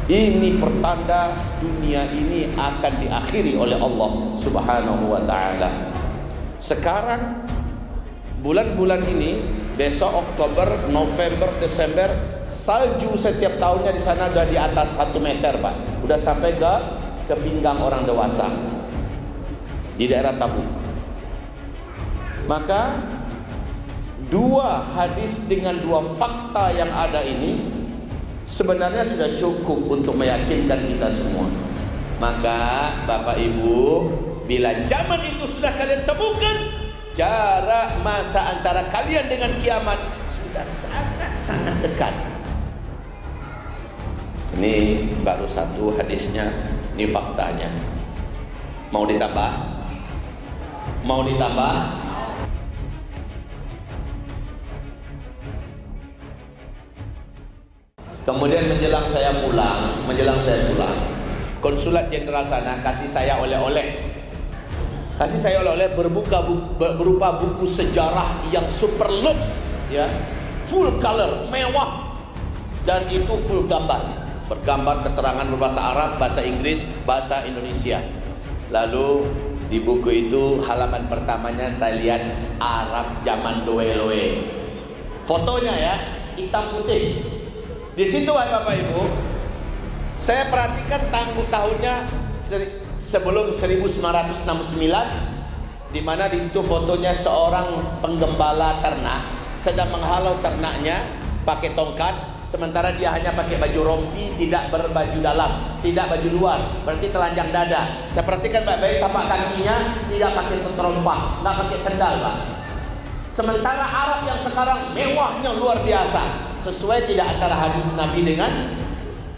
Ini pertanda dunia ini akan diakhiri oleh Allah Subhanahu wa ta'ala. Sekarang bulan-bulan ini, besok Oktober, November, Desember, salju setiap tahunnya di sana sudah di atas 1 meter, Pak. Udah sampai ke pinggang orang dewasa di daerah Tabuk. Maka dua hadis dengan dua fakta yang ada ini sebenarnya sudah cukup untuk meyakinkan kita semua. Maka Bapak Ibu, bila zaman itu sudah kalian temukan, jarak masa antara kalian dengan kiamat sudah sangat-sangat dekat. Ini baru satu hadisnya, ini faktanya. Mau ditambah? Mau ditambah? Kemudian menjelang saya pulang, konsulat jenderal sana kasih saya oleh-oleh. Kasih saya oleh-oleh berupa buku sejarah yang super lux, ya, full color, mewah, dan itu full gambar, bergambar keterangan berbahasa Arab, bahasa Inggris, bahasa Indonesia. Lalu di buku itu halaman pertamanya saya lihat Arab zaman loe-loe. Fotonya ya, hitam putih. Di situ Bapak Ibu, saya perhatikan tahunnya sebelum 1969, di mana di situ fotonya seorang penggembala ternak sedang menghalau ternaknya pakai tongkat, sementara dia hanya pakai baju rompi, tidak berbaju dalam, tidak baju luar, berarti telanjang dada. Saya perhatikan baik-baik tapak kakinya tidak pakai setrompa, nggak pakai sendal, Pak. Sementara Arab yang sekarang mewahnya luar biasa. Sesuai tidak antara hadis Nabi dengan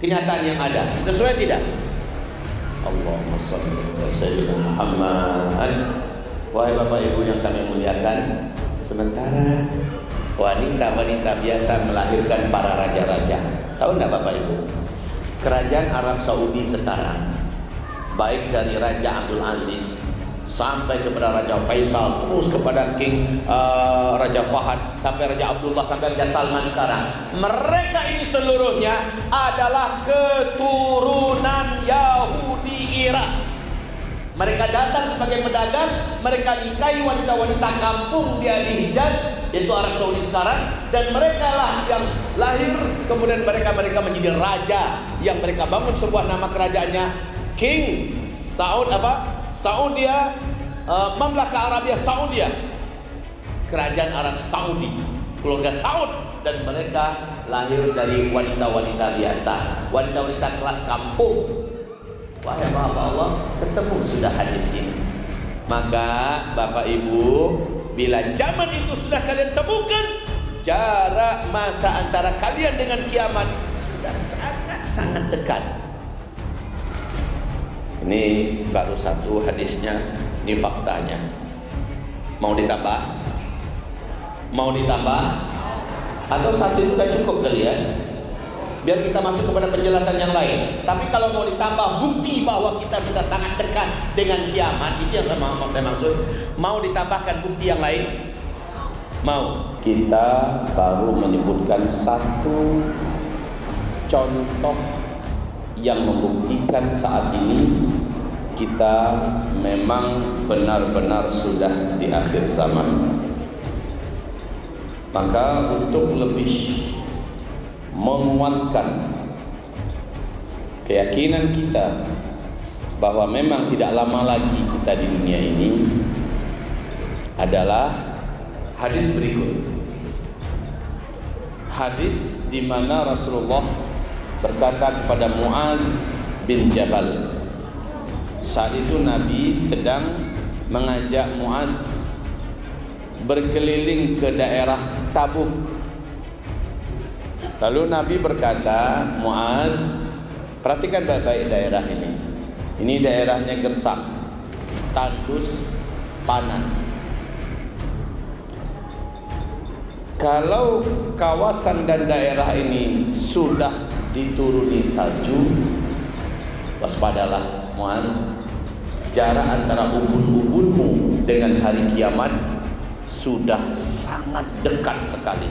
kenyataan yang ada? Sesuai tidak? Allahumma shalli ala sayyidina Muhammad. Wahai Bapak Ibu yang kami muliakan, sementara wanita-wanita biasa melahirkan para raja-raja. Tahu enggak Bapak Ibu? Kerajaan Arab Saudi sekarang, baik dari Raja Abdul Aziz sampai kepada Raja Faisal, terus kepada Raja Fahad, sampai Raja Abdullah, sampai Raja Salman sekarang, mereka ini seluruhnya adalah keturunan Yahudi Irak. Mereka datang sebagai pedagang, mereka nikahi wanita-wanita kampung di ahli Hijaz, yaitu Arab Saudi sekarang, dan mereka lah yang lahir, kemudian mereka menjadi raja, yang mereka bangun sebuah nama kerajaannya King Saudia, Mamlaka Arabia Saudia, kerajaan Arab Saudi, keluarga Saud, dan mereka lahir dari wanita-wanita biasa, wanita-wanita kelas kampung. Wahai Bapak Allah, ketemu sudah hadis ini. Maka Bapak Ibu, bila zaman itu sudah kalian temukan, jarak masa antara kalian dengan kiamat sudah sangat-sangat dekat. Ini baru satu hadisnya, ini faktanya. Mau ditambah? Mau ditambah? Atau satu itu sudah cukup kali ya? Biar kita masuk kepada penjelasan yang lain. Tapi kalau mau ditambah bukti bahwa kita sudah sangat dekat dengan kiamat, itu yang saya maksud. Mau ditambahkan bukti yang lain? Mau. Kita baru menyebutkan satu contoh yang membuktikan saat ini kita memang benar-benar sudah di akhir zaman. Maka untuk lebih menguatkan keyakinan kita bahwa memang tidak lama lagi kita di dunia ini, adalah hadis berikut. Hadis di mana Rasulullah berkata kepada Mu'adz bin Jabal, saat itu Nabi sedang mengajak Mu'adz berkeliling ke daerah Tabuk. Lalu Nabi berkata, Mu'adz, perhatikan baik-baik daerah ini. Ini daerahnya gersang, tandus, panas. Kalau kawasan dan daerah ini sudah dituruni salju, waspadalah Mu'adz. Jarak antara ubun-ubunmu dengan hari kiamat sudah sangat dekat sekali.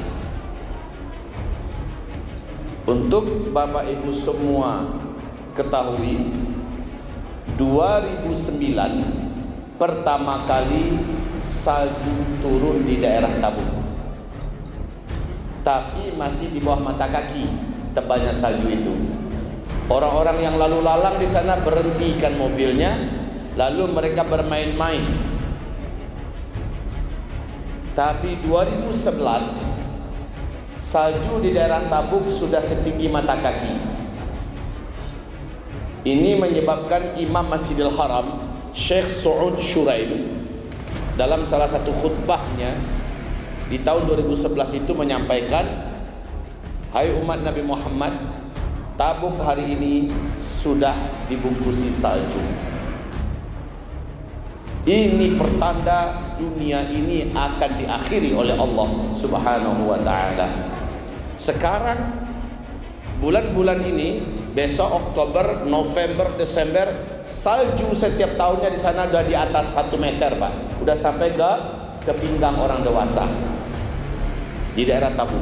Untuk Bapak Ibu semua ketahui 2009 pertama kali salju turun di daerah Tabuk, tapi masih di bawah mata kaki tebalnya salju itu. Orang-orang yang lalu lalang di sana berhentikan mobilnya, lalu mereka bermain-main. Tapi 2011 salju di daerah Tabuk sudah setinggi mata kaki. Ini menyebabkan Imam Masjidil Haram Syekh Su'ud Syuraim dalam salah satu khutbahnya di tahun 2011 itu menyampaikan, hai umat Nabi Muhammad, Tabuk hari ini sudah dibungkusi salju. Ini pertanda dunia ini akan diakhiri oleh Allah Subhanahu wa ta'ala. Sekarang bulan-bulan ini, besok Oktober, November, Desember, salju setiap tahunnya di sana sudah di atas 1 meter, Pak. Udah sampai ke pinggang orang dewasa di daerah Tabuk.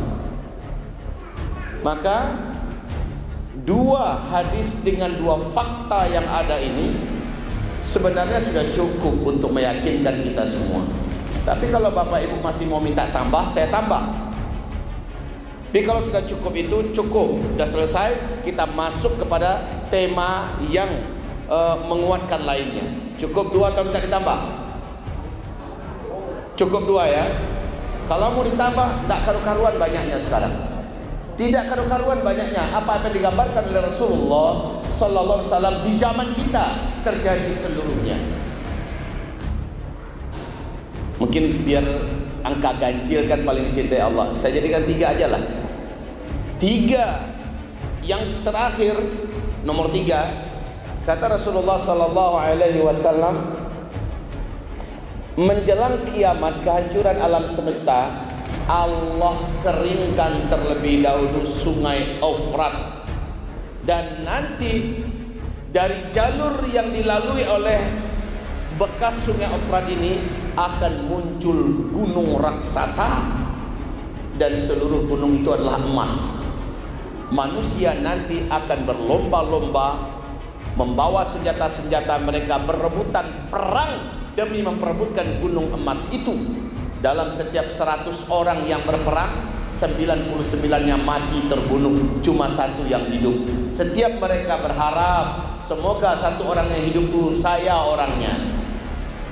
Maka dua hadis dengan dua fakta yang ada ini sebenarnya sudah cukup untuk meyakinkan kita semua. Tapi kalau Bapak Ibu masih mau minta tambah, saya tambah. Tapi kalau sudah cukup itu cukup, sudah selesai, kita masuk kepada tema yang menguatkan lainnya. Cukup 2 atau minta ditambah? Cukup 2 ya. Kalau mau ditambah, tidak karu-karuan banyaknya sekarang. Tidak karu-karuan banyaknya. Apa yang digambarkan oleh Rasulullah Sallallahu Alaihi Wasallam di zaman kita terjadi seluruhnya. Mungkin biar angka ganjil kan paling dicintai Allah, saya jadikan 3 aja lah. 3 yang terakhir, nomor 3, kata Rasulullah Sallallahu Alaihi Wasallam, menjelang kiamat, kehancuran alam semesta, Allah keringkan terlebih dahulu sungai Eufrat, dan nanti dari jalur yang dilalui oleh bekas sungai Eufrat ini akan muncul gunung raksasa, dan seluruh gunung itu adalah emas. Manusia nanti akan berlomba-lomba membawa senjata-senjata mereka, berebutan perang demi memperebutkan gunung emas itu. Dalam setiap 100 orang yang berperang, 99-nya mati terbunuh, cuma 1 yang hidup. Setiap mereka berharap, semoga 1 orang yang hidup itu saya orangnya.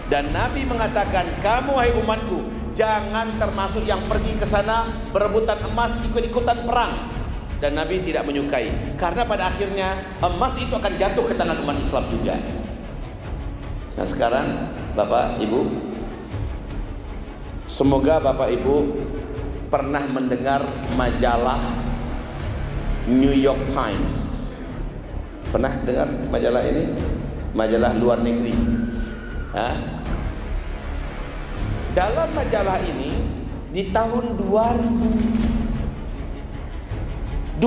Dan Nabi mengatakan, kamu hai umatku, jangan termasuk yang pergi ke sana berebutan emas, ikut-ikutan perang. Dan Nabi tidak menyukai, karena pada akhirnya emas itu akan jatuh ke tangan umat Islam juga. Nah sekarang Bapak Ibu, semoga Bapak Ibu pernah mendengar majalah New York Times. Pernah dengar majalah ini? Majalah luar negeri. Dalam majalah ini di tahun 2012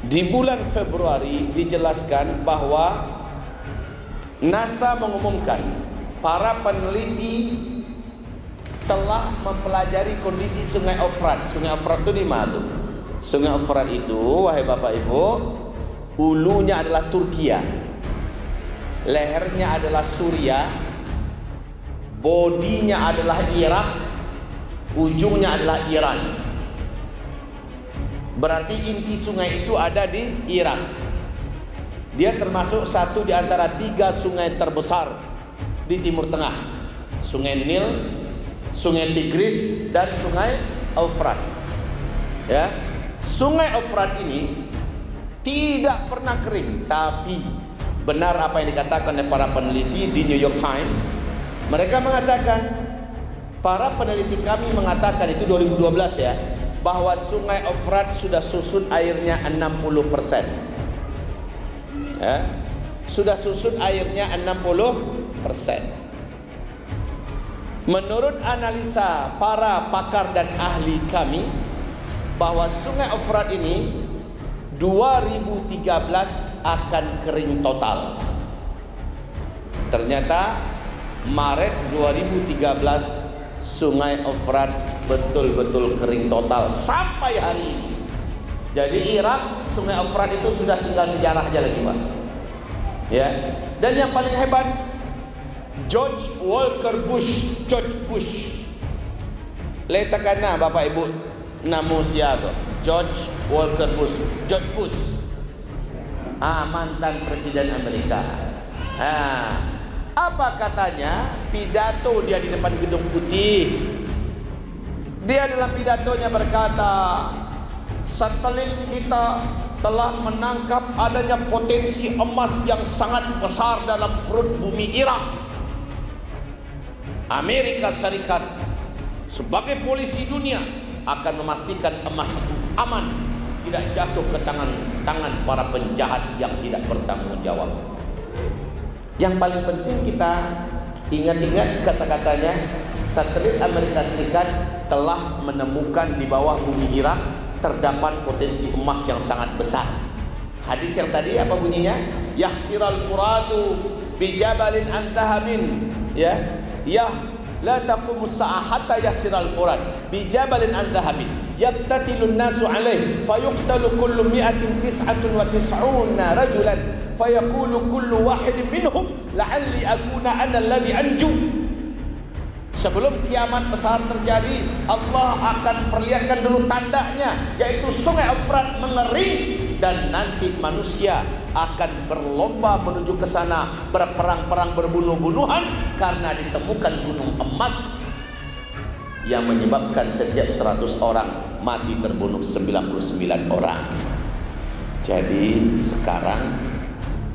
di bulan Februari dijelaskan bahwa NASA mengumumkan para peneliti telah mempelajari kondisi sungai Eufrat. Sungai Eufrat itu di mana tuh? Sungai Eufrat itu, wahai Bapak Ibu, ulunya adalah Turkiya, lehernya adalah Suriah, bodinya adalah Irak, ujungnya adalah Iran. Berarti inti sungai itu ada di Irak. Dia termasuk satu di antara 3 sungai terbesar di Timur Tengah. Sungai Nil, Sungai Tigris, dan Sungai Eufrat. Ya, Sungai Eufrat ini tidak pernah kering. Tapi benar apa yang dikatakan oleh para peneliti di New York Times. Mereka mengatakan, para peneliti kami mengatakan, itu 2012 ya, bahwa Sungai Eufrat sudah susut airnya 60%. Ya, sudah susut airnya 60%. Menurut analisa para pakar dan ahli kami, bahwa Sungai Eufrat ini 2013 akan kering total. Ternyata Maret 2013 Sungai Eufrat betul-betul kering total sampai hari ini. Jadi Irak, Sungai Efrat itu sudah tinggal sejarah aja lagi, Pak. Ya. Dan yang paling hebat, George Walker Bush, George Bush. Letakkan Bapak Ibu nama siapa? George Walker Bush, George Bush. Mantan Presiden Amerika. Apa katanya? Pidato dia di depan Gedung Putih. Dia dalam pidatonya berkata, satelit kita telah menangkap adanya potensi emas yang sangat besar dalam perut bumi Irak. Amerika Serikat sebagai polisi dunia akan memastikan emas itu aman, tidak jatuh ke tangan para penjahat yang tidak bertanggung jawab. Yang paling penting kita ingat-ingat kata-katanya, satelit Amerika Serikat telah menemukan di bawah bumi Irak terdapat potensi emas yang sangat besar. Hadis yang tadi apa bunyinya? Yahsiral furatu bijabalin an dhahabin, ya. La taqumu as-sa'ah hatta yahsiral furat bijabalin an dhahabin yaqtatilun nasu alaih fayuqtalu kullu 199 rajulan fayaqulu kullu wahidin minhum la'alli akuna ana alladhi anju. Sebelum kiamat besar terjadi, Allah akan perlihatkan dulu tandanya, yaitu Sungai Efrat mengering, dan nanti manusia akan berlomba menuju ke sana, berperang-perang, berbunuh-bunuhan, karena ditemukan gunung emas yang menyebabkan setiap 100 orang mati terbunuh 99 orang. Jadi sekarang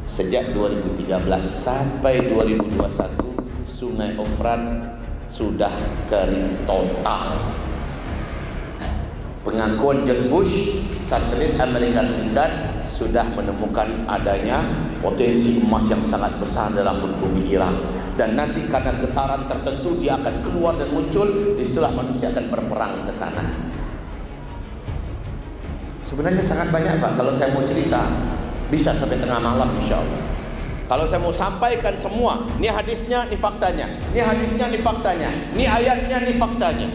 sejak 2013 sampai 2021 Sungai Efrat sudah kering total. Pengakuan George Bush, satelit Amerika Serikat sudah menemukan adanya potensi emas yang sangat besar dalam bumi Irak, dan nanti karena getaran tertentu dia akan keluar dan muncul, disitulah manusia akan berperang ke sana. Sebenarnya sangat banyak, Pak. Kalau saya mau cerita bisa sampai tengah malam insya Allah. Kalau saya mau sampaikan semua, ini hadisnya, ini faktanya, ini hadisnya, ini faktanya, ini ayatnya, ini faktanya,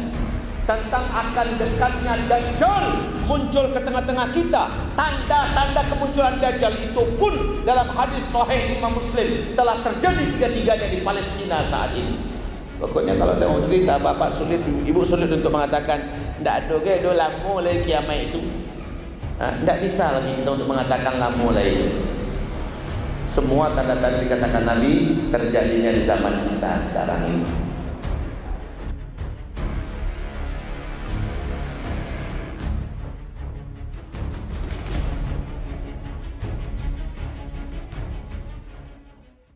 tentang akan dekatnya Dajjal muncul ke tengah-tengah kita. Tanda-tanda kemunculan Dajjal itu pun dalam hadis sahih Imam Muslim telah terjadi tiga-tiganya di Palestina saat ini. Pokoknya kalau saya mau cerita, bapak sulit, ibu sulit untuk mengatakan tidak ada ke do lama lagi kiamat itu. Tidak bisa lagi kita untuk mengatakan lama lagi itu. Semua tanda-tanda dikatakan Nabi terjadinya di zaman kita sekarang ini.